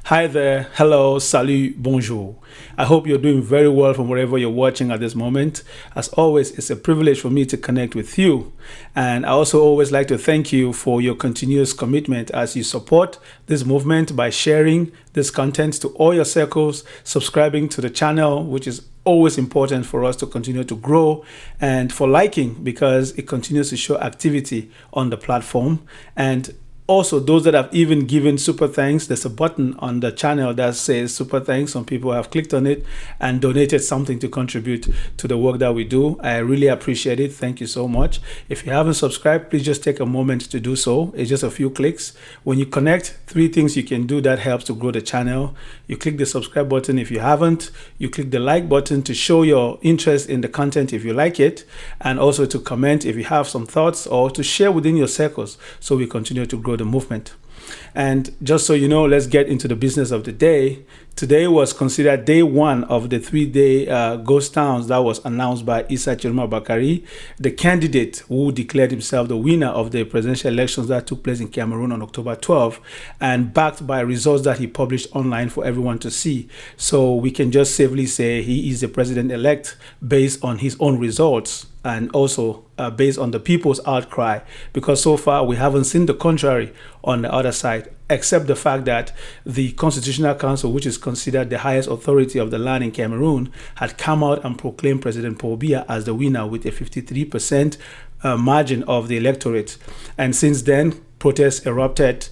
Hi there, hello, salut, bonjour. I hope you're doing very well from wherever you're watching at this moment. As always, it's a privilege for me to connect with you. And I also always like to thank you for your continuous commitment as you support this movement by sharing this content to all your circles, subscribing to the channel, which is always important for us to continue to grow, and for liking because it continues to show activity on the platform. And also, those that have even given super thanks, there's a button on the channel that says super thanks. Some people have clicked on it and donated something to contribute to the work that we do. I really appreciate it. Thank you so much. If you haven't subscribed, please just take a moment to do so. It's just a few clicks. When you connect, 3 things you can do that helps to grow the channel. You click the subscribe button if you haven't. You click the like button to show your interest in the content if you like it, and also to comment if you have some thoughts or to share within your circles so we continue to grow the movement. And just so you know, let's get into the business of the day. Today was considered day 1 of the 3-day ghost towns that was announced by Issa Tchiroma Bakary, the candidate who declared himself the winner of the presidential elections that took place in Cameroon on October 12, and backed by results that he published online for everyone to see. So we can just safely say he is the president-elect based on his own results, and also based on the people's outcry, because so far we haven't seen the contrary on the other side, except the fact that the Constitutional Council, which is considered the highest authority of the land in Cameroon, had come out and proclaimed President Paul Biya as the winner with a 53% margin of the electorate. And since then, protests erupted.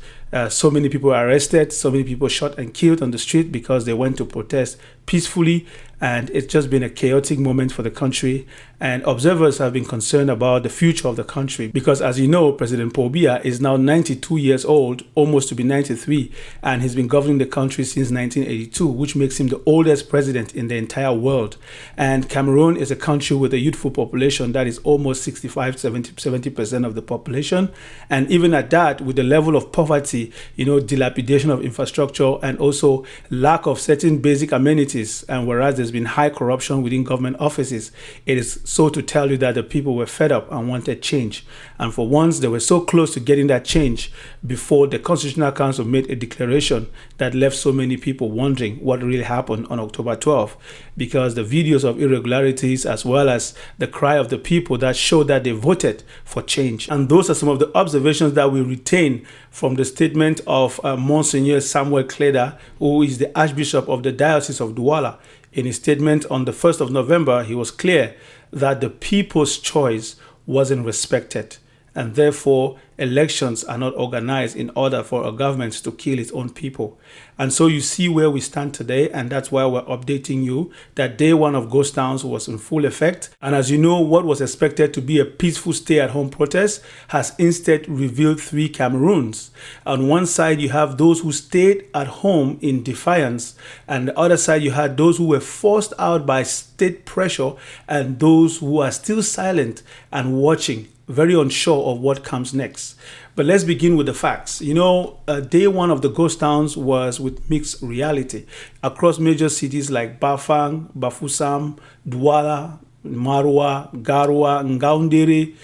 So many people were arrested, so many people shot and killed on the street because they went to protest peacefully, and it's just been a chaotic moment for the country. And observers have been concerned about the future of the country because, as you know, President Paul Biya is now 92 years old, almost to be 93, and he's been governing the country since 1982, which makes him the oldest president in the entire world. And Cameroon is a country with a youthful population that is almost 65-70% of the population. And even at that, with the level of poverty, dilapidation of infrastructure, and also lack of certain basic amenities, and whereas there's been high corruption within government offices, it is so to tell you that the people were fed up and wanted change. And for once, they were so close to getting that change before the Constitutional Council made a declaration that left so many people wondering what really happened on October 12, because the videos of irregularities as well as the cry of the people that showed that they voted for change. And those are some of the observations that we retain from the statement of Monsignor Samuel Kleda, who is the Archbishop of the Diocese of Douala. In his statement on the 1st of November, he was clear that the people's choice wasn't respected, and therefore elections are not organized in order for a government to kill its own people. And so you see where we stand today, and that's why we're updating you that day 1 of ghost towns was in full effect. And as you know, what was expected to be a peaceful stay-at-home protest has instead revealed 3 Cameroons. On one side, you have those who stayed at home in defiance, and the other side, you had those who were forced out by state pressure, and those who are still silent and watching, very unsure of what comes next. But let's begin with the facts. Day 1 of the ghost towns was with mixed reality across major cities like Bafang, Bafoussam, Douala, Maroua, Garoua, Ngaoundéré,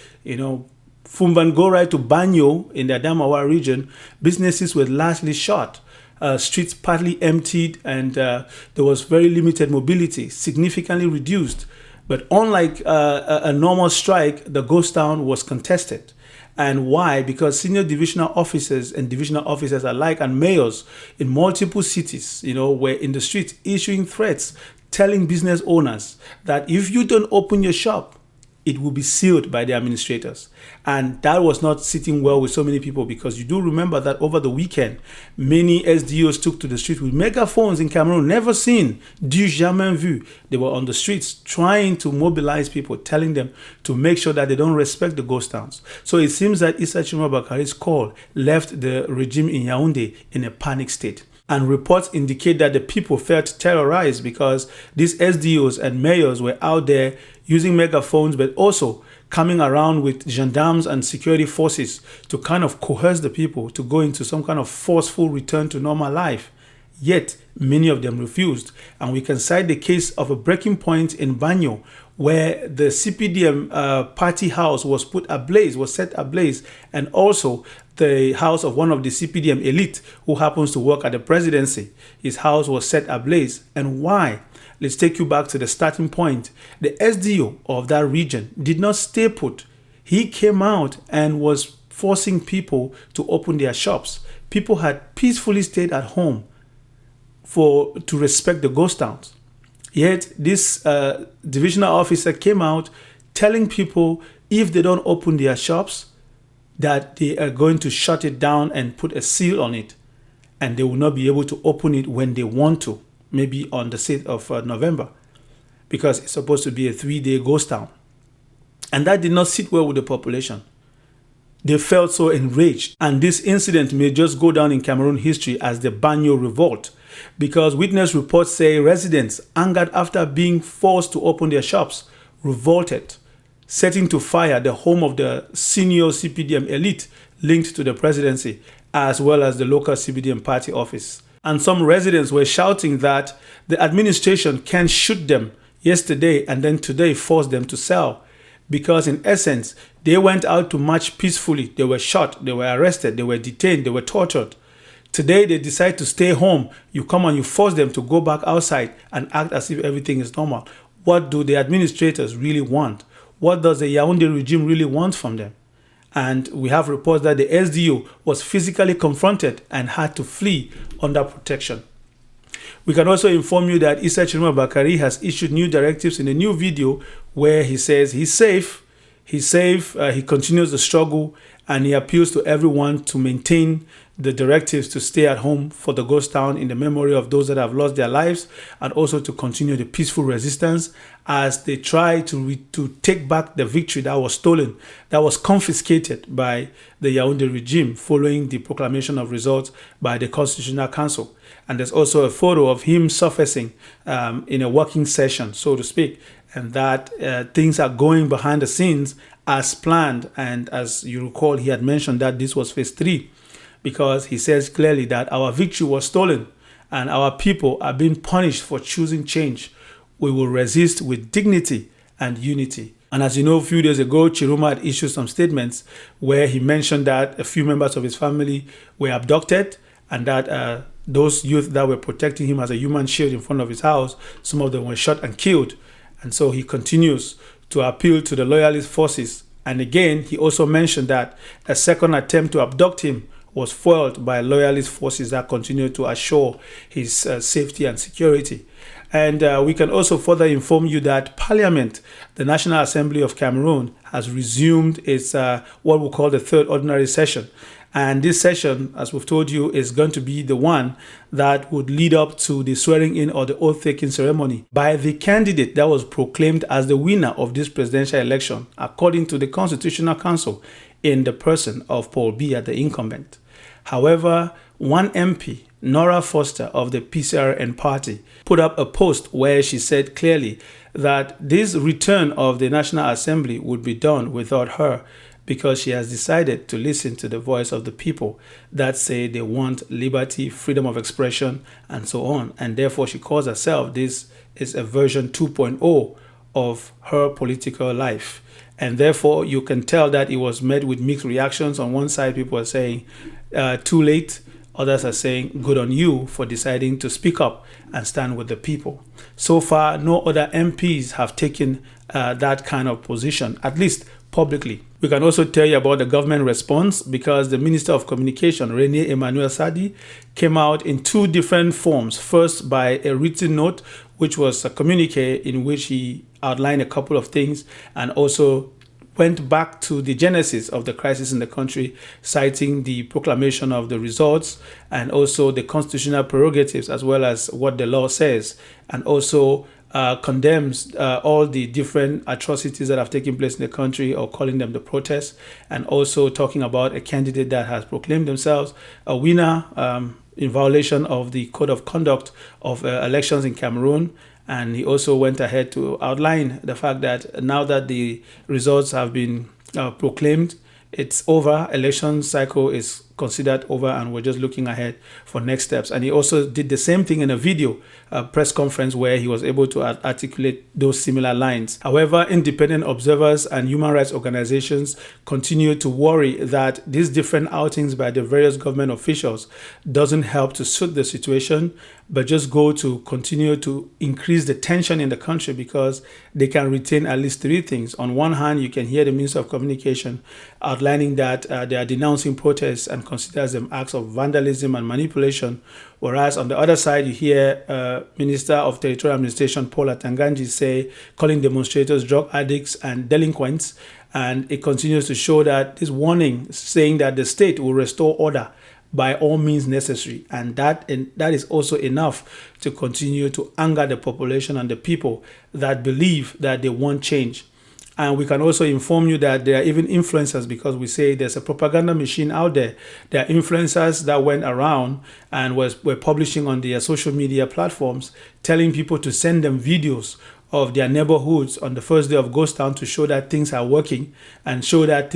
Fumban right to Banyo in the Adamawa region. Businesses were largely shut. Streets partly emptied, and there was very limited mobility, significantly reduced. But unlike a normal strike, the ghost town was contested. And why? Because senior divisional officers and divisional officers alike and mayors in multiple cities, were in the streets issuing threats, telling business owners that if you don't open your shop, it will be sealed by the administrators. And that was not sitting well with so many people, because you do remember that over the weekend, many SDOs took to the street with megaphones in Cameroon, never seen, du jamais vu. They were on the streets trying to mobilize people, telling them to make sure that they don't respect the ghost towns. So it seems that Issa Tchiroma Bakary's call left the regime in Yaoundé in a panic state. And reports indicate that the people felt terrorized because these SDOs and mayors were out there using megaphones, but also coming around with gendarmes and security forces to kind of coerce the people to go into some kind of forceful return to normal life. Yet, many of them refused. And we can cite the case of a breaking point in Banyo, where the CPDM party house was set ablaze, and also the house of one of the CPDM elite who happens to work at the presidency. His house was set ablaze. And why? Let's take you back to the starting point. The SDO of that region did not stay put. He came out and was forcing people to open their shops. People had peacefully stayed at home to respect the ghost towns. Yet this divisional officer came out telling people if they don't open their shops, that they are going to shut it down and put a seal on it, and they will not be able to open it when they want to, maybe on the 6th of November, because it's supposed to be a 3-day ghost town. And that did not sit well with the population. They felt so enraged, and this incident may just go down in Cameroon history as the Banyo revolt, because witness reports say residents, angered after being forced to open their shops, revolted, setting to fire the home of the senior CPDM elite linked to the presidency, as well as the local CPDM party office. And some residents were shouting that the administration can shoot them yesterday and then today force them to sell, because in essence, they went out to march peacefully. They were shot, they were arrested, they were detained, they were tortured. Today, they decide to stay home. You come and you force them to go back outside and act as if everything is normal. What do the administrators really want? What does the Yaoundé regime really want from them? And we have reports that the SDO was physically confronted and had to flee under protection. We can also inform you that Issa Tchiroma Bakary has issued new directives in a new video where he says he's safe, he continues the struggle, and he appeals to everyone to maintain the directives to stay at home for the ghost town in the memory of those that have lost their lives, and also to continue the peaceful resistance as they try to take back the victory that was stolen, that was confiscated by the Yaoundé regime following the proclamation of results by the Constitutional Council. And there's also a photo of him surfacing in a working session, so to speak, and that things are going behind the scenes as planned. And as you recall, he had mentioned that this was phase 3, because he says clearly that our victory was stolen and our people are being punished for choosing change. We will resist with dignity and unity. And as you know, a few days ago, Tchiroma had issued some statements where he mentioned that a few members of his family were abducted, and that those youth that were protecting him as a human shield in front of his house, some of them were shot and killed. And so he continues to appeal to the loyalist forces. And again, he also mentioned that a second attempt to abduct him was foiled by loyalist forces that continue to assure his safety and security. And we can also further inform you that Parliament, the National Assembly of Cameroon, has resumed its what we call the third ordinary session. And this session, as we've told you, is going to be the one that would lead up to the swearing in or the oath-taking ceremony by the candidate that was proclaimed as the winner of this presidential election, according to the Constitutional Council, in the person of Paul Biya, the incumbent. However, one MP, Nora Foster of the PCRN party, put up a post where she said clearly that this return of the National Assembly would be done without her, because she has decided to listen to the voice of the people that say they want liberty, freedom of expression, and so on. And therefore, she calls herself, this is a version 2.0 of her political life. And therefore, you can tell that it was met with mixed reactions. On one side, people are saying, too late. Others are saying, good on you for deciding to speak up and stand with the people. So far, no other MPs have taken that kind of position, at least publicly. We can also tell you about the government response, because the Minister of Communication, René Emmanuel Sadi, came out in two different forms. First, by a written note, which was a communique in which he outlined a couple of things and also went back to the genesis of the crisis in the country, citing the proclamation of the results and also the constitutional prerogatives, as well as what the law says, and also condemns all the different atrocities that have taken place in the country, or calling them the protests, and also talking about a candidate that has proclaimed themselves a winner in violation of the code of conduct of elections in Cameroon. And he also went ahead to outline the fact that now that the results have been proclaimed, it's over, election cycle is considered over and we're just looking ahead for next steps. And he also did the same thing in a video press conference where he was able to articulate those similar lines. However, independent observers and human rights organizations continue to worry that these different outings by the various government officials doesn't help to suit the situation, but just go to continue to increase the tension in the country because they can retain at least three things. On one hand, you can hear the Minister of Communication outlining that they are denouncing protests and considers them acts of vandalism and manipulation, whereas on the other side, you hear Minister of Territorial Administration Paul Biya say, calling demonstrators drug addicts and delinquents, and it continues to show that this warning saying that the state will restore order by all means necessary, and that is also enough to continue to anger the population and the people that believe that they want change. And we can also inform you that there are even influencers, because we say there's a propaganda machine out there. There are influencers that went around and were publishing on their social media platforms, telling people to send them videos of their neighborhoods on the first day of Ghost Town to show that things are working and show that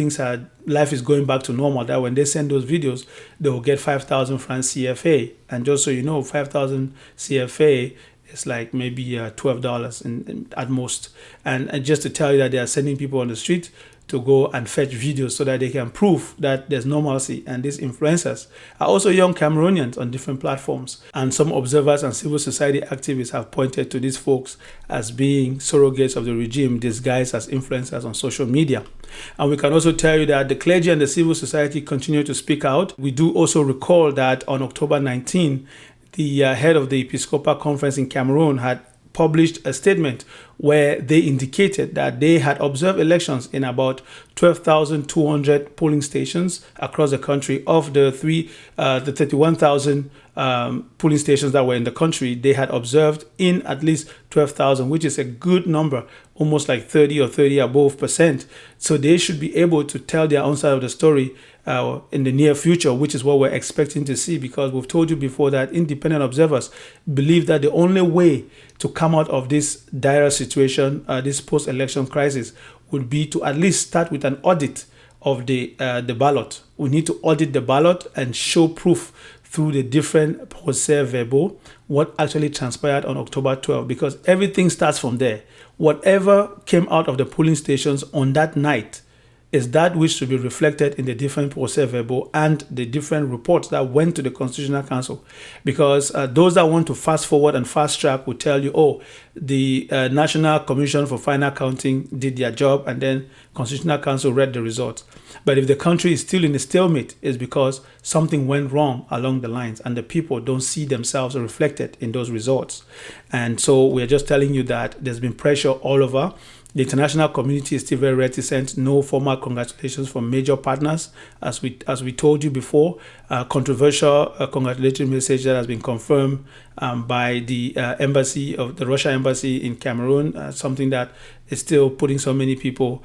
life is going back to normal. That when they send those videos, they will get 5,000 francs CFA. And just so you know, 5,000 CFA is like maybe $12 at most. And just to tell you that they are sending people on the street to go and fetch videos so that they can prove that there's normalcy. And these influencers are also young Cameroonians on different platforms. And some observers and civil society activists have pointed to these folks as being surrogates of the regime disguised as influencers on social media. And we can also tell you that the clergy and the civil society continue to speak out. We do also recall that on October 19, the head of the Episcopal Conference in Cameroon had published a statement where they indicated that they had observed elections in about 12,200 polling stations across the country. Of the 31,000 polling stations that were in the country, they had observed in at least 12,000, which is a good number, almost like 30 or 30 above percent. So they should be able to tell their own side of the story in the near future, which is what we're expecting to see, because we've told you before that independent observers believe that the only way to come out of this dire situation, this post-election crisis, would be to at least start with an audit of the ballot. We need to audit the ballot and show proof through the different procès-verbaux what actually transpired on October 12, because everything starts from there. Whatever came out of the polling stations on that night is that which should be reflected in the different procès-verbaux and the different reports that went to the Constitutional Council. Because those that want to fast forward and fast track will tell you, oh, the National Commission for Final Counting did their job and then Constitutional Council read the results. But if the country is still in a stalemate, it's because something went wrong along the lines and the people don't see themselves reflected in those results. And so we're just telling you that there's been pressure all over. The international community is still very reticent. No formal congratulations from major partners. As we told you before, controversial congratulatory message that has been confirmed by the embassy of the Russia embassy in Cameroon, something that is still putting so many people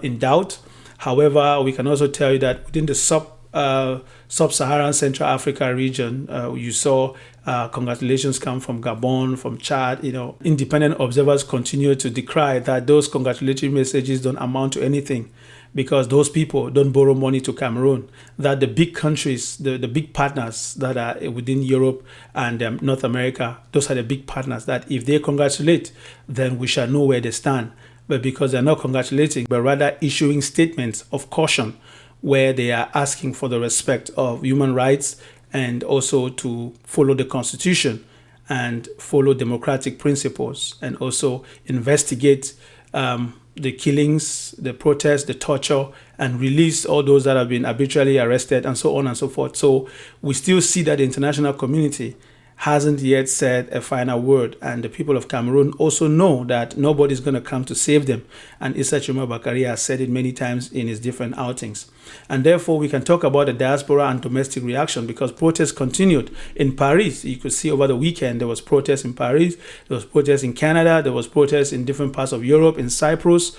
in doubt. However, we can also tell you that within the sub-Saharan Central Africa region, you saw congratulations come from Gabon, from Chad. Independent observers continue to decry that those congratulatory messages don't amount to anything, because those people don't borrow money to Cameroon. That the big countries, the big partners that are within Europe and North America, those are the big partners that if they congratulate, then we shall know where they stand. But because they're not congratulating, but rather issuing statements of caution where they are asking for the respect of human rights and also to follow the Constitution and follow democratic principles and also investigate the killings, the protests, the torture, and release all those that have been arbitrarily arrested and so on and so forth. So we still see that the international community hasn't yet said a final word, and the people of Cameroon also know that nobody's going to come to save them, and Issa Tchiroma Bakary has said it many times in his different outings. And therefore we can talk about the diaspora and domestic reaction, because protests continued in Paris. You could see over the weekend there was protests in Paris, there was protests in Canada, there was protests in different parts of Europe, in Cyprus.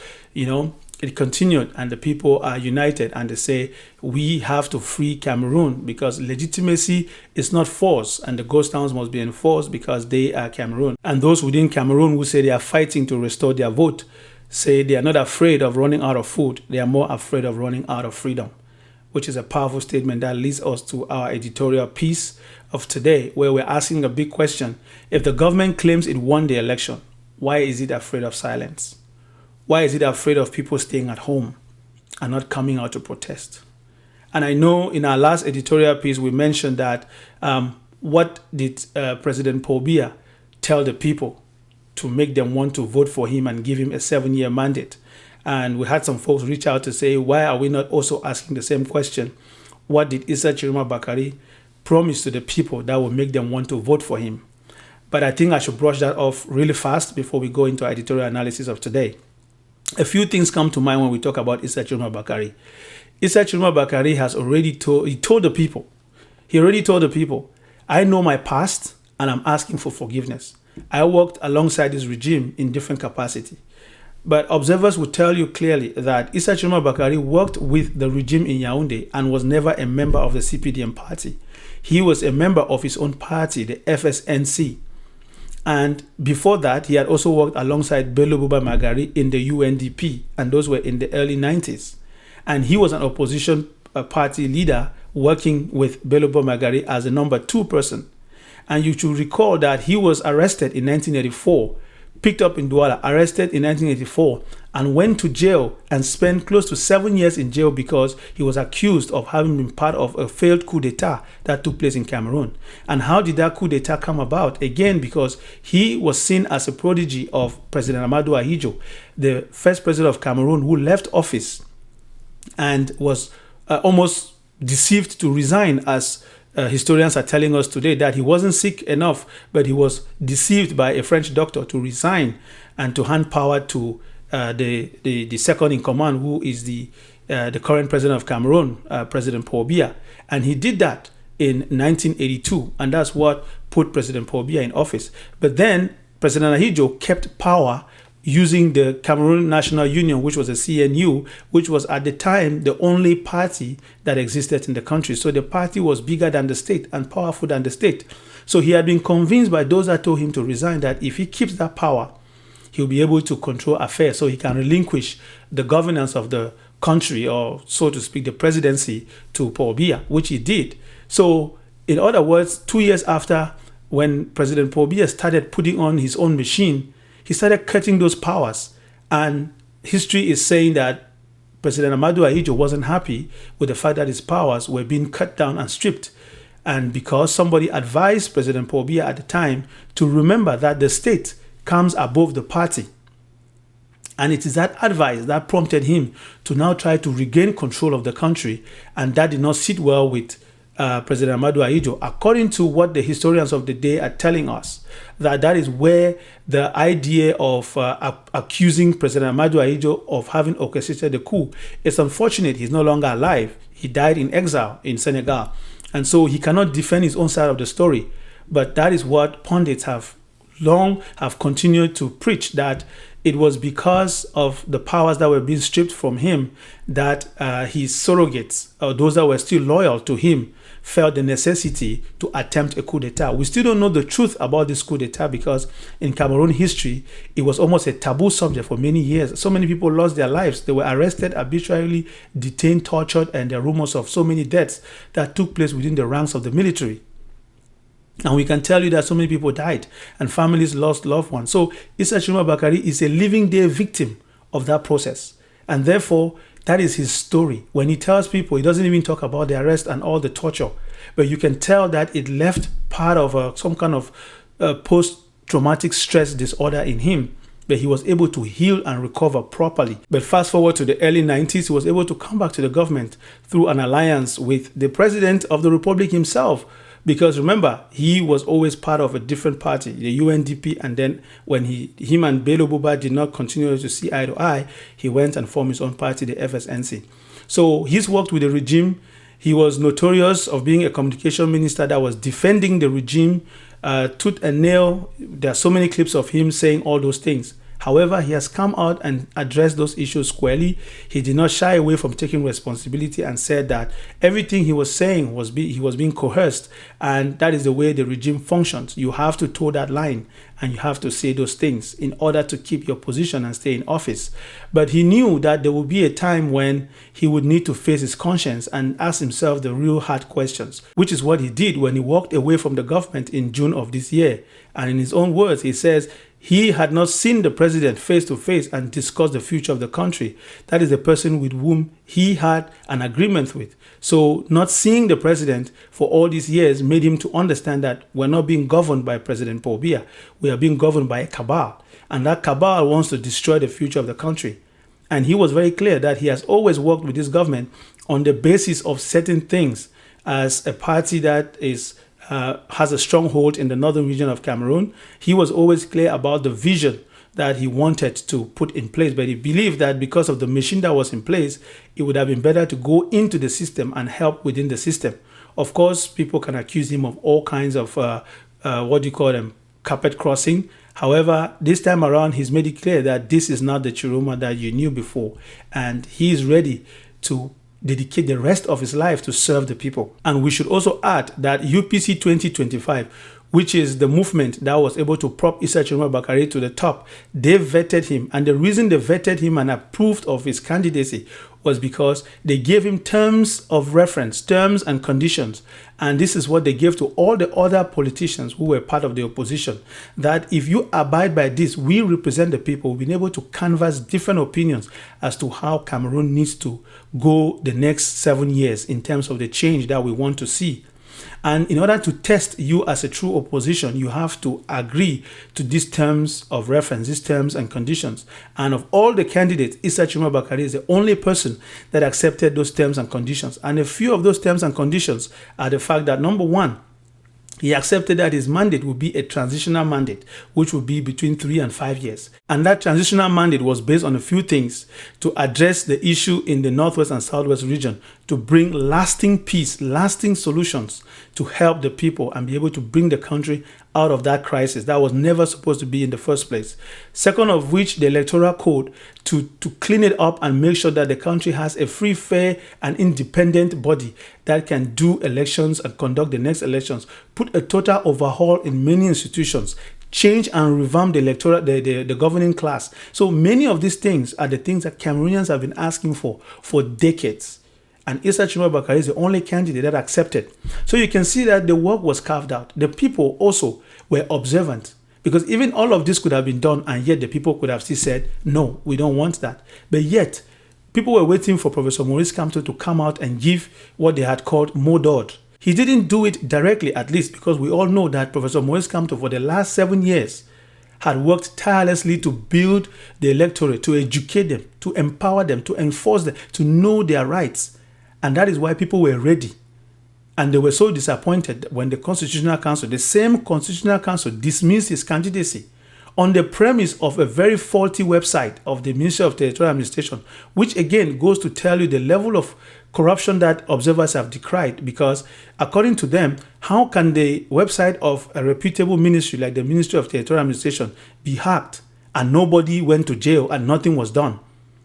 It continued, and the people are united, and they say we have to free Cameroon, because legitimacy is not forced, and the ghost towns must be enforced because they are Cameroon. And those within Cameroon who say they are fighting to restore their vote say they are not afraid of running out of food, they are more afraid of running out of freedom. which is a powerful statement that leads us to our editorial piece of today, where we're asking a big question. If the government claims it won the election, why is it afraid of silence? Why is it afraid of people staying at home and not coming out to protest? And I know in our last editorial piece, we mentioned that what did President Paul Biya tell the people to make them want to vote for him and give him a 7-year mandate? And we had some folks reach out to say, why are we not also asking the same question? What did Issa Tchiroma Bakary promise to the people that will make them want to vote for him? But I think I should brush that off really fast before we go into our editorial analysis of today. A few things come to mind when we talk about Issa Tchiroma Bakary. Issa Tchiroma Bakary has already told the people, I know my past and I'm asking for forgiveness. I worked alongside this regime in different capacity. But observers will tell you clearly that Issa Tchiroma Bakary worked with the regime in Yaoundé and was never a member of the CPDM party. He was a member of his own party, the FSNC. And before that, he had also worked alongside Bello Buba Magari in the UNDP, and those were in the early 90s. And he was an opposition party leader working with Bello Buba Magari as the number 2 person. And you should recall that he was arrested in 1984, picked up in Douala, arrested in 1984, and went to jail and spent close to 7 years in jail because he was accused of having been part of a failed coup d'etat that took place in Cameroon. And how did that coup d'etat come about? Again, because he was seen as a prodigy of President Amadou Ahidjo, the first president of Cameroon, who left office and was almost deceived to resign, as historians are telling us today, that he wasn't sick enough, but he was deceived by a French doctor to resign and to hand power to the second in command, who is the current president of Cameroon, President Paul Biya. And he did that in 1982, and that's what put President Paul Biya in office. But then President Ahidjo kept power using the Cameroon National Union, which was a CNU, which was at the time the only party that existed in the country. So the party was bigger than the state and powerful than the state. So he had been convinced by those that told him to resign that if he keeps that power, he'll be able to control affairs, so he can relinquish the governance of the country, or so to speak, the presidency, to Paul Biya, which he did. So in other words, 2 years after, when President Paul Biya started putting on his own machine, he started cutting those powers. And history is saying that President Amadou Ahidjo wasn't happy with the fact that his powers were being cut down and stripped. And because somebody advised President Paul Biya at the time to remember that the state comes above the party. And it is that advice that prompted him to now try to regain control of the country. And that did not sit well with President Amadou Ahidjo, according to what the historians of the day are telling us. That is where the idea of accusing President Amadou Ahidjo of having orchestrated the coup is unfortunate. He's no longer alive. He died in exile in Senegal. And so he cannot defend his own side of the story. But that is what pundits have continued to preach, that it was because of the powers that were being stripped from him that his surrogates, or those that were still loyal to him, felt the necessity to attempt a coup d'etat. We still don't know the truth about this coup d'etat because in Cameroon history, it was almost a taboo subject for many years. So many people lost their lives. They were arrested, arbitrarily detained, tortured, and there are rumors of so many deaths that took place within the ranks of the military. And we can tell you that so many people died and families lost loved ones. So Issa Tchiroma Bakary is a living day victim of that process. And therefore, that is his story. When he tells people, he doesn't even talk about the arrest and all the torture. But you can tell that it left part of some kind of post-traumatic stress disorder in him. But he was able to heal and recover properly. But fast forward to the early 90s, he was able to come back to the government through an alliance with the president of the republic himself. Because remember, he was always part of a different party, the UNDP, and then when him and Bello Buba did not continue to see eye to eye, he went and formed his own party, the FSNC. So he's worked with the regime. He was notorious of being a communication minister that was defending the regime, tooth and nail. There are so many clips of him saying all those things. However, he has come out and addressed those issues squarely. He did not shy away from taking responsibility and said that everything he was saying he was being coerced, and that is the way the regime functions. You have to toe that line and you have to say those things in order to keep your position and stay in office. But he knew that there would be a time when he would need to face his conscience and ask himself the real hard questions, which is what he did when he walked away from the government in June of this year. And in his own words, he says he had not seen the president face to face and discuss the future of the country. That is the person with whom he had an agreement with. So not seeing the president for all these years made him to understand that we're not being governed by President Paul Biya. We are being governed by a cabal. And that cabal wants to destroy the future of the country. And he was very clear that he has always worked with this government on the basis of certain things as a party that has a stronghold in the northern region of Cameroon. He was always clear about the vision that he wanted to put in place, but he believed that because of the machine that was in place, it would have been better to go into the system and help within the system. Of course, people can accuse him of all kinds of, carpet crossing. However, this time around, he's made it clear that this is not the Tchiroma that you knew before, and he is ready to dedicate the rest of his life to serve the people. And we should also add that UPC 2025, which is the movement that was able to prop Issa Tchiroma Bakary to the top, they vetted him. And the reason they vetted him and approved of his candidacy was because they gave him terms of reference, terms and conditions. And this is what they gave to all the other politicians who were part of the opposition, that if you abide by this, we represent the people. We've been able to canvass different opinions as to how Cameroon needs to go the next 7 years in terms of the change that we want to see. And in order to test you as a true opposition, you have to agree to these terms of reference, these terms and conditions. And of all the candidates, Issa Tchiroma Bakary is the only person that accepted those terms and conditions. And a few of those terms and conditions are the fact that, number one, he accepted that his mandate would be a transitional mandate, which would be between 3 and 5 years. And that transitional mandate was based on a few things: to address the issue in the Northwest and Southwest region, to bring lasting peace, lasting solutions, to help the people and be able to bring the country out of that crisis that was never supposed to be in the first place. Second of which, the electoral code, to clean it up and make sure that the country has a free, fair and independent body that can do elections and conduct the next elections, put a total overhaul in many institutions, change and revamp the electoral, the governing class. So many of these things are the things that Cameroonians have been asking for decades. And Issa Tchiroma Bakary is the only candidate that accepted. So you can see that the work was carved out. The people also were observant, because even all of this could have been done, and yet the people could have still said, no, we don't want that. But yet, people were waiting for Professor Maurice Kamto to come out and give what they had called mot d'ordre. He didn't do it directly, at least, because we all know that Professor Maurice Kamto, for the last 7 years, had worked tirelessly to build the electorate, to educate them, to empower them, to enforce them, to know their rights. And that is why people were ready. And they were so disappointed when the Constitutional Council, the same Constitutional Council, dismissed his candidacy on the premise of a very faulty website of the Ministry of Territorial Administration, which again goes to tell you the level of corruption that observers have decried. Because according to them, how can the website of a reputable ministry like the Ministry of Territorial Administration be hacked and nobody went to jail and nothing was done?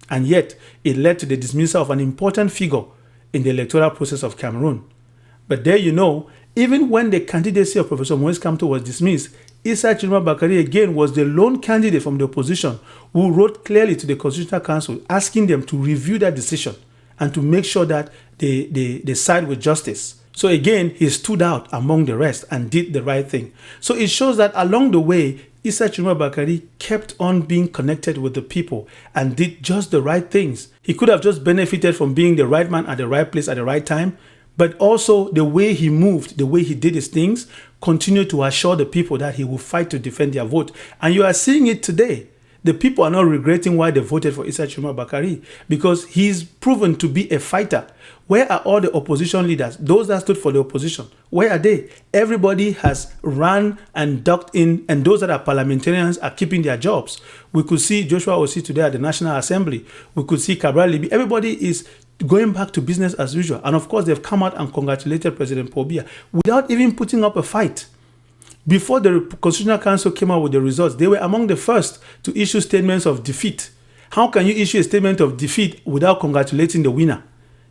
And yet it led to the dismissal of an important figure in the electoral process of Cameroon. But there you know, even when the candidacy of Professor Maurice Kamto was dismissed, Issa Tchiroma Bakary again was the lone candidate from the opposition who wrote clearly to the Constitutional Council asking them to review that decision and to make sure that they side with justice. So again, he stood out among the rest and did the right thing. So it shows that along the way, Issa Tchiroma Bakary kept on being connected with the people and did just the right things. He could have just benefited from being the right man at the right place at the right time, but also the way he moved, the way he did his things, continued to assure the people that he will fight to defend their vote. And you are seeing it today. The people are not regretting why they voted for Issa Tchiroma Bakary, because he's proven to be a fighter. Where are all the opposition leaders, those that stood for the opposition? Where are they? Everybody has run and ducked in, and those that are parliamentarians are keeping their jobs. We could see Joshua Osi today at the National Assembly. We could see Cabral Libi. Everybody is going back to business as usual. And of course, they've come out and congratulated President Paul Biya without even putting up a fight. Before the Constitutional Council came out with the results, they were among the first to issue statements of defeat. How can you issue a statement of defeat without congratulating the winner?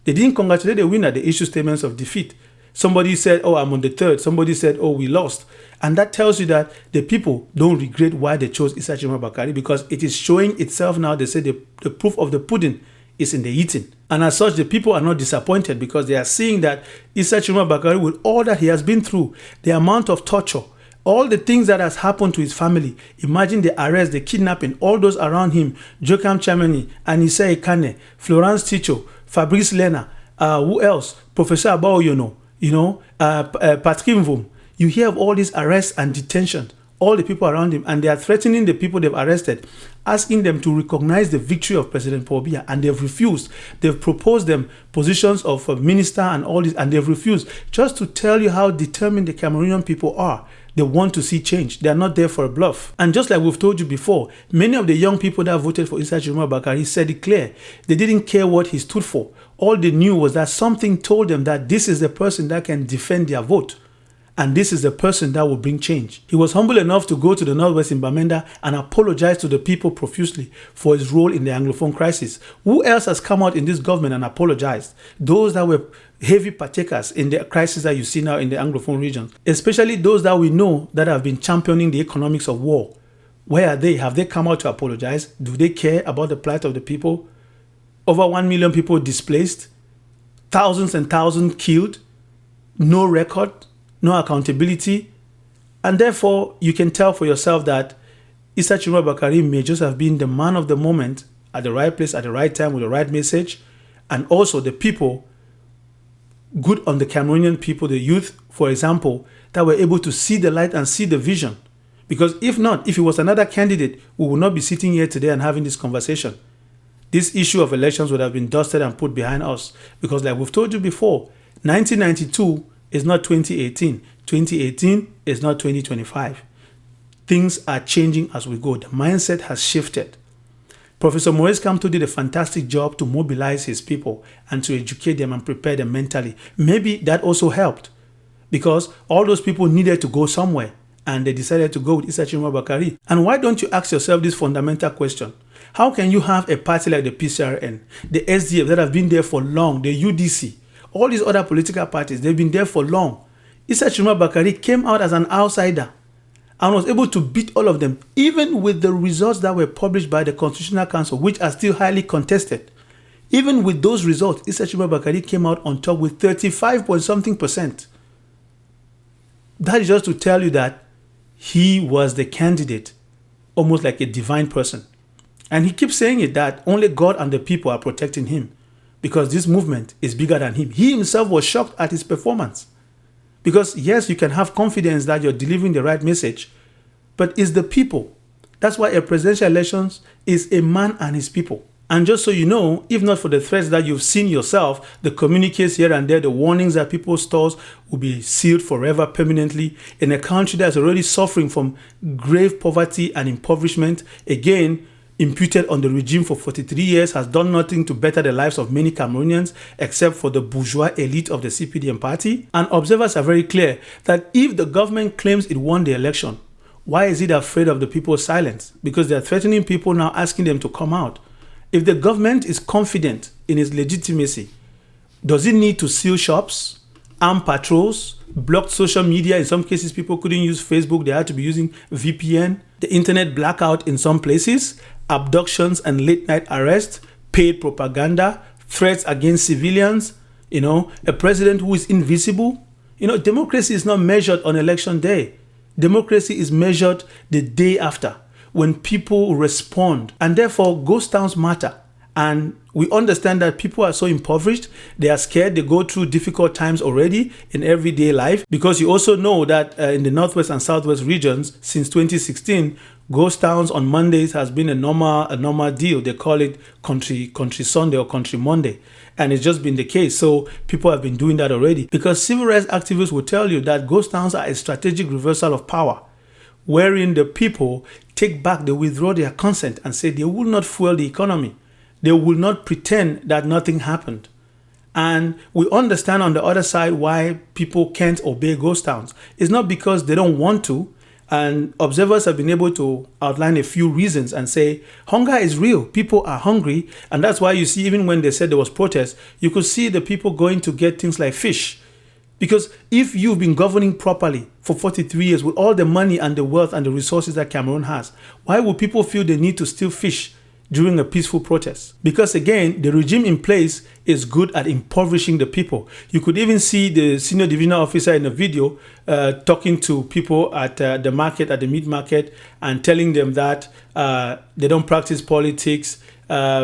They didn't congratulate the winner, they issued statements of defeat. Somebody said, oh, I'm on the third. Somebody said, oh, we lost. And that tells you that the people don't regret why they chose Issa Tchiroma Bakary, because it is showing itself now. They say the proof of the pudding is in the eating. And as such, the people are not disappointed because they are seeing that Issa Tchiroma Bakary, with all that he has been through, the amount of torture, all the things that has happened to his family, imagine the arrest, the kidnapping, all those around him, Jokam Chamani, Anissa Ekane, Florence Ticho, Fabrice Lena, who else? Professor Abaoyono, Patrick Mvum. You hear of all these arrests and detentions, all the people around him, and they are threatening the people they've arrested, asking them to recognize the victory of President Paul Biya, and they've refused. They've proposed them positions of minister and all this, and they've refused, just to tell you how determined the Cameroonian people are. They want to see change. They are not there for a bluff. And just like we've told you before, many of the young people that voted for Issa Tchiroma Bakary said it clear. They didn't care what he stood for. All they knew was that something told them that this is the person that can defend their vote. And this is the person that will bring change. He was humble enough to go to the Northwest in Bamenda and apologize to the people profusely for his role in the Anglophone crisis. Who else has come out in this government and apologized? Those that were heavy partakers in the crisis that you see now in the Anglophone region, especially those that we know that have been championing the economics of war. Where are they? Have they come out to apologize? Do they care about the plight of the people? Over 1 million people displaced, thousands and thousands killed, no record, no accountability. And therefore, you can tell for yourself that Issa Tchiroma Bakary may just have been the man of the moment at the right place at the right time with the right message. And also the people, good on the Cameroonian people, the youth, for example, that were able to see the light and see the vision. Because if not, if it was another candidate, we would not be sitting here today and having this conversation. This issue of elections would have been dusted and put behind us. Because like we've told you before, 1992 is not 2018. 2018 is not 2025. Things are changing as we go. The mindset has shifted. Professor Maurice Kamto did a fantastic job to mobilize his people and to educate them and prepare them mentally. Maybe that also helped because all those people needed to go somewhere and they decided to go with Issa Tchiroma Bakary. And why don't you ask yourself this fundamental question? How can you have a party like the PCRN, the SDF that have been there for long, the UDC, all these other political parties, they've been there for long. Issa Tchiroma Bakary came out as an outsider and was able to beat all of them, even with the results that were published by the Constitutional Council, which are still highly contested. Even with those results, Issa Tchiroma Bakary came out on top with 35% That is just to tell you that he was the candidate, almost like a divine person. And he keeps saying it, that only God and the people are protecting him because this movement is bigger than him. He himself was shocked at his performance. Because yes, you can have confidence that you're delivering the right message, but it's the people. That's why a presidential elections is a man and his people. And just so you know, if not for the threats that you've seen yourself, the communiques here and there, the warnings that people's stores will be sealed forever permanently in a country that's already suffering from grave poverty and impoverishment, again, imputed on the regime for 43 years, has done nothing to better the lives of many Cameroonians except for the bourgeois elite of the CPDM party. And observers are very clear that if the government claims it won the election, why is it afraid of the people's silence? Because they're threatening people now, asking them to come out. If the government is confident in its legitimacy, does it need to seal shops, arm patrols, block social media? In some cases, people couldn't use Facebook. They had to be using VPN. The internet blackout in some places, abductions and late-night arrests, paid propaganda, threats against civilians, a president who is invisible. Democracy is not measured on election day. Democracy is measured the day after, when people respond. And therefore, ghost towns matter. And we understand that people are so impoverished, they are scared, they go through difficult times already in everyday life. Because you also know that in the Northwest and Southwest regions, since 2016, ghost towns on Mondays has been a normal deal. They call it country Sunday or country Monday. And it's just been the case. So people have been doing that already. Because civil rights activists will tell you that ghost towns are a strategic reversal of power, wherein the people take back, they withdraw their consent and say they will not fuel the economy. They will not pretend that nothing happened. And we understand on the other side why people can't obey ghost towns. It's not because they don't want to. And observers have been able to outline a few reasons and say, hunger is real. People are hungry. And that's why you see, even when they said there was protest, you could see the people going to get things like fish. Because if you've been governing properly for 43 years with all the money and the wealth and the resources that Cameroon has, why would people feel the need to steal fish during a peaceful protest? Because again, the regime in place is good at impoverishing the people. You could even see the senior divisional officer in a video talking to people at the market, at the meat market, and telling them that they don't practice politics.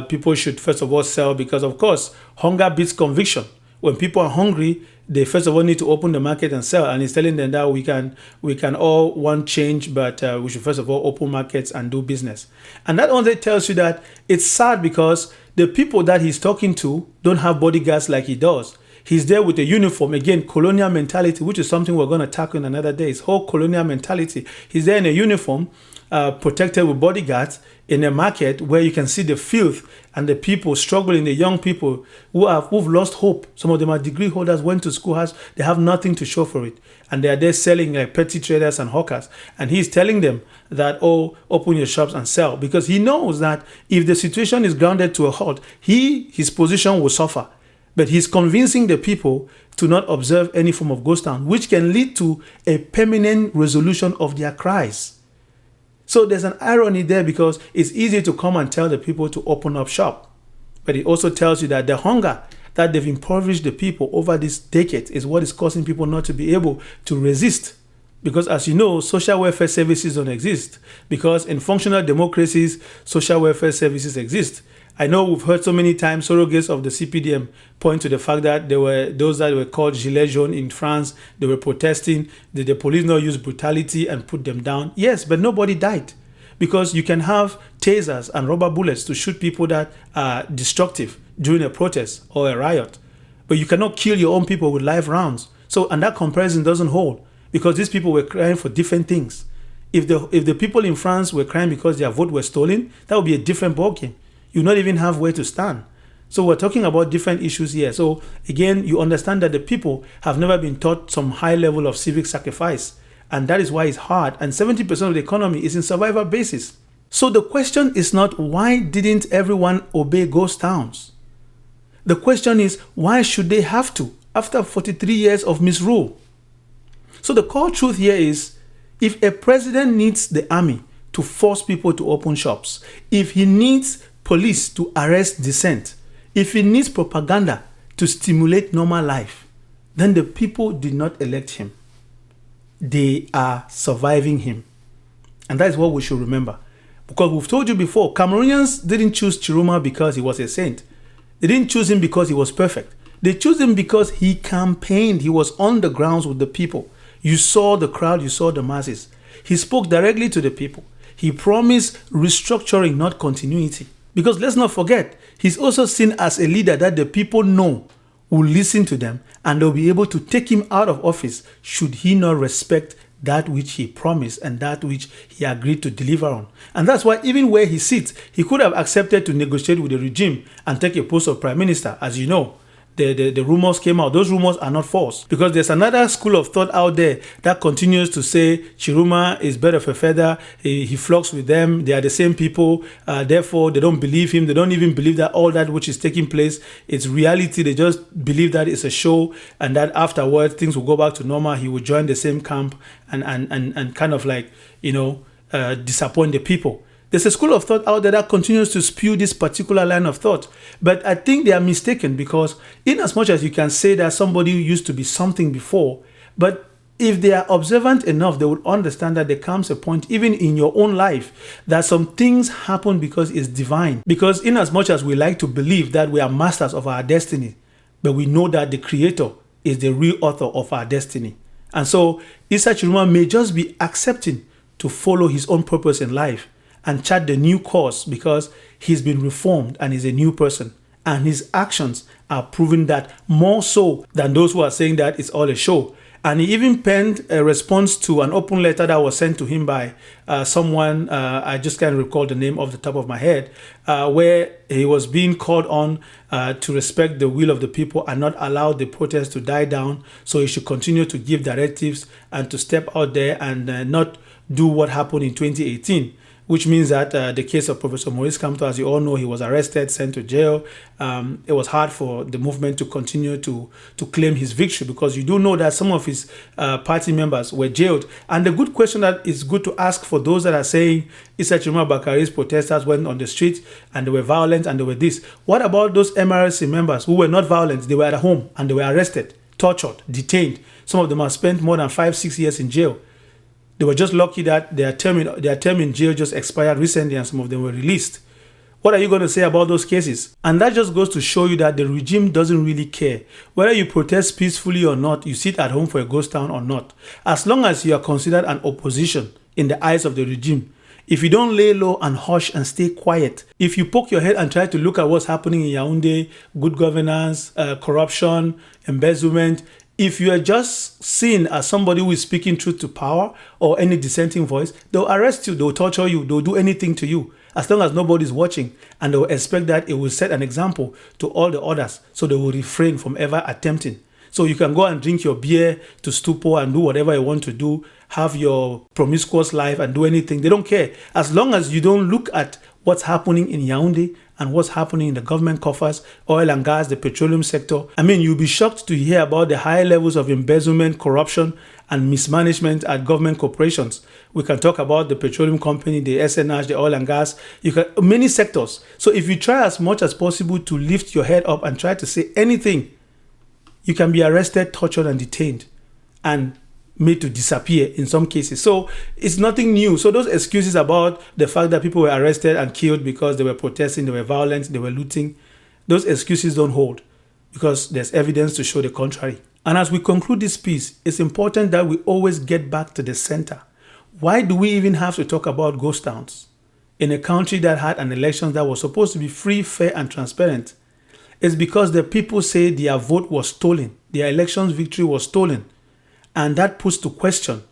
People should first of all sell because, of course, hunger beats conviction. When people are hungry, they first of all need to open the market and sell. And he's telling them that we can all want change, but we should first of all open markets and do business. And that only tells you that it's sad because the people that he's talking to don't have bodyguards like he does. He's there with a uniform. Again, colonial mentality, which is something we're going to tackle in another day. It's whole colonial mentality. He's there in a uniform, protected with bodyguards in a market where you can see the filth and the people struggling, the young people who've lost hope. Some of them are degree holders, went to school, they have nothing to show for it. And they are there selling like petty traders and hawkers. And he's telling them that, oh, open your shops and sell. Because he knows that if the situation is grounded to a halt, his position will suffer. But he's convincing the people to not observe any form of ghost town, which can lead to a permanent resolution of their cries. So there's an irony there because it's easy to come and tell the people to open up shop. But it also tells you that the hunger that they've impoverished the people over this decade is what is causing people not to be able to resist. Because as you know, social welfare services don't exist. Because in functional democracies, social welfare services exist. I know we've heard so many times surrogates of the CPDM point to the fact that there were those that were called gilets jaunes in France. They were protesting. Did the police not use brutality and put them down? Yes, but nobody died. Because you can have tasers and rubber bullets to shoot people that are destructive during a protest or a riot. But you cannot kill your own people with live rounds. So, and that comparison doesn't hold because these people were crying for different things. If the people in France were crying because their vote was stolen, that would be a different ballgame. You not even have where to stand. So we're talking about different issues here. So again, you understand that the people have never been taught some high level of civic sacrifice. And that is why it's hard. And 70% of the economy is in survival basis. So the question is not why didn't everyone obey ghost towns? The question is why should they have to after 43 years of misrule? So the core truth here is if a president needs the army to force people to open shops, if he needs police to arrest dissent, if he needs propaganda to stimulate normal life, then the people did not elect him. They are surviving him. And that is what we should remember. Because we've told you before, Cameroonians didn't choose Tchiroma because he was a saint. They didn't choose him because he was perfect. They chose him because he campaigned. He was on the grounds with the people. You saw the crowd, you saw the masses. He spoke directly to the people. He promised restructuring, not continuity. Because let's not forget, he's also seen as a leader that the people know will listen to them and they'll be able to take him out of office should he not respect that which he promised and that which he agreed to deliver on. And that's why even where he sits, he could have accepted to negotiate with the regime and take a post of prime minister. As you know, the rumors came out. Those rumors are not false because there's another school of thought out there that continues to say Tchiroma is bird of a feather. He flocks with them. They are the same people. Therefore, they don't believe him. They don't even believe that all that which is taking place is reality. They just believe that it's a show and that afterwards things will go back to normal. He will join the same camp and kind of like, disappoint the people. There's a school of thought out there that continues to spew this particular line of thought. But I think they are mistaken because in as much as you can say that somebody used to be something before, but if they are observant enough, they would understand that there comes a point, even in your own life, that some things happen because it's divine. Because in as much as we like to believe that we are masters of our destiny, but we know that the Creator is the real author of our destiny. And so Issa Tchiroma may just be accepting to follow his own purpose in life and chart the new course because he's been reformed and is a new person. And his actions are proving that more so than those who are saying that it's all a show. And he even penned a response to an open letter that was sent to him by someone, I just can't recall the name off the top of my head, where he was being called on to respect the will of the people and not allow the protest to die down. So he should continue to give directives and to step out there and not do what happened in 2018. Which means that the case of Professor Maurice Kamto, as you all know, he was arrested, sent to jail. It was hard for the movement to continue to claim his victory, because you do know that some of his party members were jailed. And the good question that is good to ask for those that are saying Issa Tchiroma Bakary's protesters went on the street and they were violent and they were this. What about those MRC members who were not violent? They were at home and they were arrested, tortured, detained. Some of them have spent more than 5-6 years in jail. They were just lucky that their term in jail just expired recently and some of them were released. What are you going to say about those cases? And that just goes to show you that the regime doesn't really care. Whether you protest peacefully or not, you sit at home for a ghost town or not. As long as you are considered an opposition in the eyes of the regime, if you don't lay low and hush and stay quiet, if you poke your head and try to look at what's happening in Yaoundé, good governance, corruption, embezzlement, if you are just seen as somebody who is speaking truth to power or any dissenting voice, they'll arrest you, they'll torture you, they'll do anything to you, as long as nobody's watching. And they'll expect that it will set an example to all the others, so they will refrain from ever attempting. So you can go and drink your beer to stupor and do whatever you want to do, have your promiscuous life and do anything. They don't care. As long as you don't look at what's happening in Yaoundé and what's happening in the government coffers, oil and gas, the petroleum sector. I mean, you'll be shocked to hear about the high levels of embezzlement, corruption, and mismanagement at government corporations. We can talk about the petroleum company, the SNH, the oil and gas, many sectors. So if you try as much as possible to lift your head up and try to say anything, you can be arrested, tortured, and detained, and made to disappear in some cases. So it's nothing new. So those excuses about the fact that people were arrested and killed because they were protesting, they were violent, they were looting, those excuses don't hold, because there's evidence to show the contrary. And as we conclude this piece, it's important that we always get back to the center. Why do we even have to talk about ghost towns in a country that had an election that was supposed to be free, fair, and transparent? It's because the people say their vote was stolen, their election's victory was stolen. And that puts to question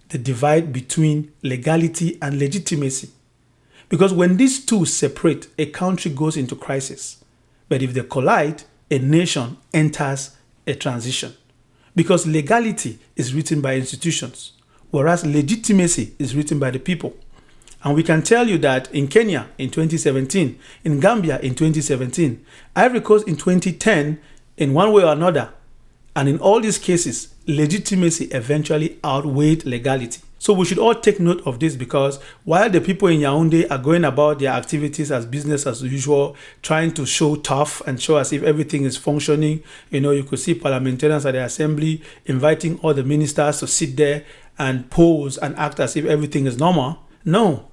the divide between legality and legitimacy. Because when these two separate, a country goes into crisis. But if they collide, a nation enters a transition. Because legality is written by institutions, whereas legitimacy is written by the people. And we can tell you that in Kenya in 2017, in Gambia in 2017, Ivory Coast in 2010, in one way or another, and in all these cases, legitimacy eventually outweighed legality. So we should all take note of this, because while the people in Yaoundé are going about their activities as business as usual, trying to show tough and show as if everything is functioning, you could see parliamentarians at the assembly inviting all the ministers to sit there and pose and act as if everything is normal. No.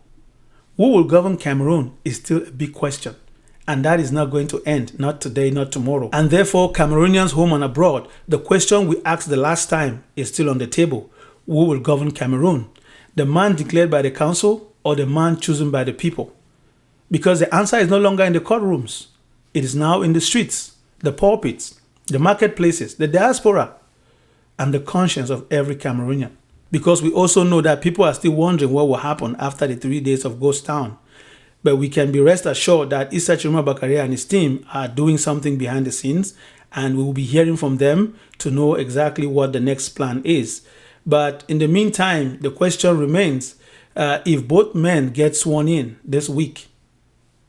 Who will govern Cameroon is still a big question. And that is not going to end, not today, not tomorrow. And therefore, Cameroonians home and abroad, the question we asked the last time is still on the table. Who will govern Cameroon? The man declared by the council or the man chosen by the people? Because the answer is no longer in the courtrooms. It is now in the streets, the pulpits, the marketplaces, the diaspora, and the conscience of every Cameroonian. Because we also know that people are still wondering what will happen after the 3 days of Ghost Town. But we can be rest assured that Issa Tchiroma Bakary and his team are doing something behind the scenes, and we will be hearing from them to know exactly what the next plan is. But in the meantime, the question remains, if both men get sworn in this week,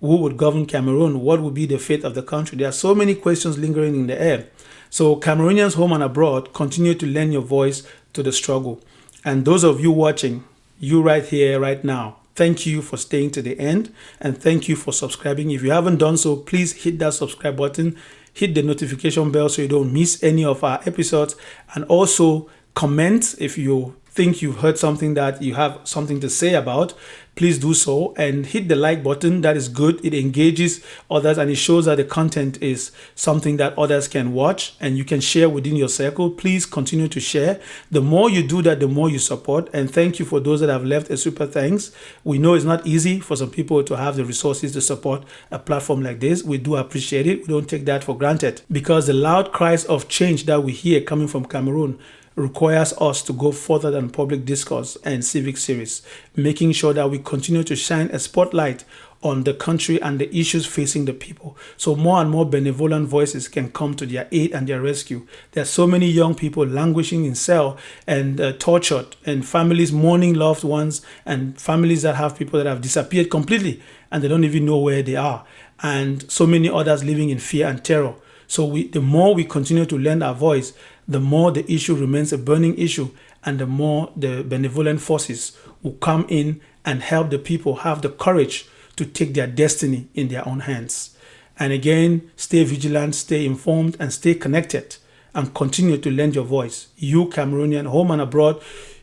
who would govern Cameroon? What would be the fate of the country? There are so many questions lingering in the air. So Cameroonians home and abroad, continue to lend your voice to the struggle. And those of you watching, you right here, right now, thank you for staying to the end, and thank you for subscribing. If you haven't done so, please hit that subscribe button, hit the notification bell so you don't miss any of our episodes, and also comment if you think you've heard something that you have something to say about. Please do so, and hit the like button. That is good. It engages others and it shows that the content is something that others can watch and you can share within your circle. Please continue to share. The more you do that, the more you support. And thank you for those that have left a super thanks. We know it's not easy for some people to have the resources to support a platform like this. We do appreciate it. We don't take that for granted, because the loud cries of change that we hear coming from Cameroon requires us to go further than public discourse and civic series, making sure that we continue to shine a spotlight on the country and the issues facing the people. So more and more benevolent voices can come to their aid and their rescue. There are so many young people languishing in cell and tortured, and families mourning loved ones, and families that have people that have disappeared completely and they don't even know where they are. And so many others living in fear and terror. So the more we continue to lend our voice, the more the issue remains a burning issue, and the more the benevolent forces will come in and help the people have the courage to take their destiny in their own hands. And again, stay vigilant, stay informed, and stay connected, and continue to lend your voice. You Cameroonian, home and abroad,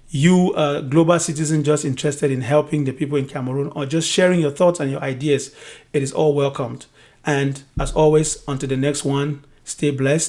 you global citizen just interested in helping the people in Cameroon, or just sharing your thoughts and your ideas, it is all welcomed. And as always, until the next one, stay blessed.